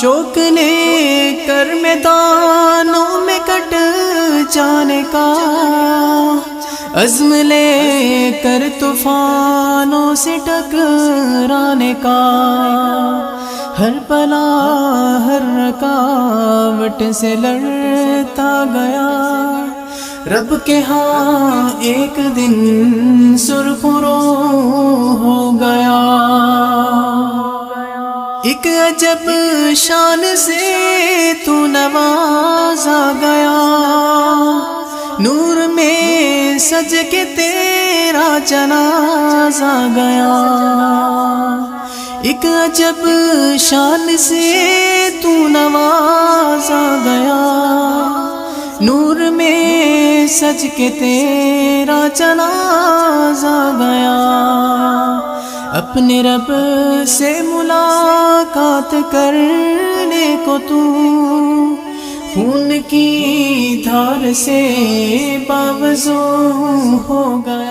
شوق لے کر میدانوں میں کٹ جانے کا، عزم لے کر طوفانوں سے ٹکرانے کا، ہر بلا ہر رکاوٹ سے لڑتا گیا، رب کے ہاں ایک دن سرخرو ہو گیا۔ ایک عجب شان سے تو نوازا گیا، نور میں سج کے تیرا جنازہ گیا۔ ایک عجب شان سے تو نوازا گیا، نور میں سج کے تیرا جنازہ گیا۔ اپنے رب سے ملاقات کرنے کو تو خون کی دھار سے باوضو ہو گیا۔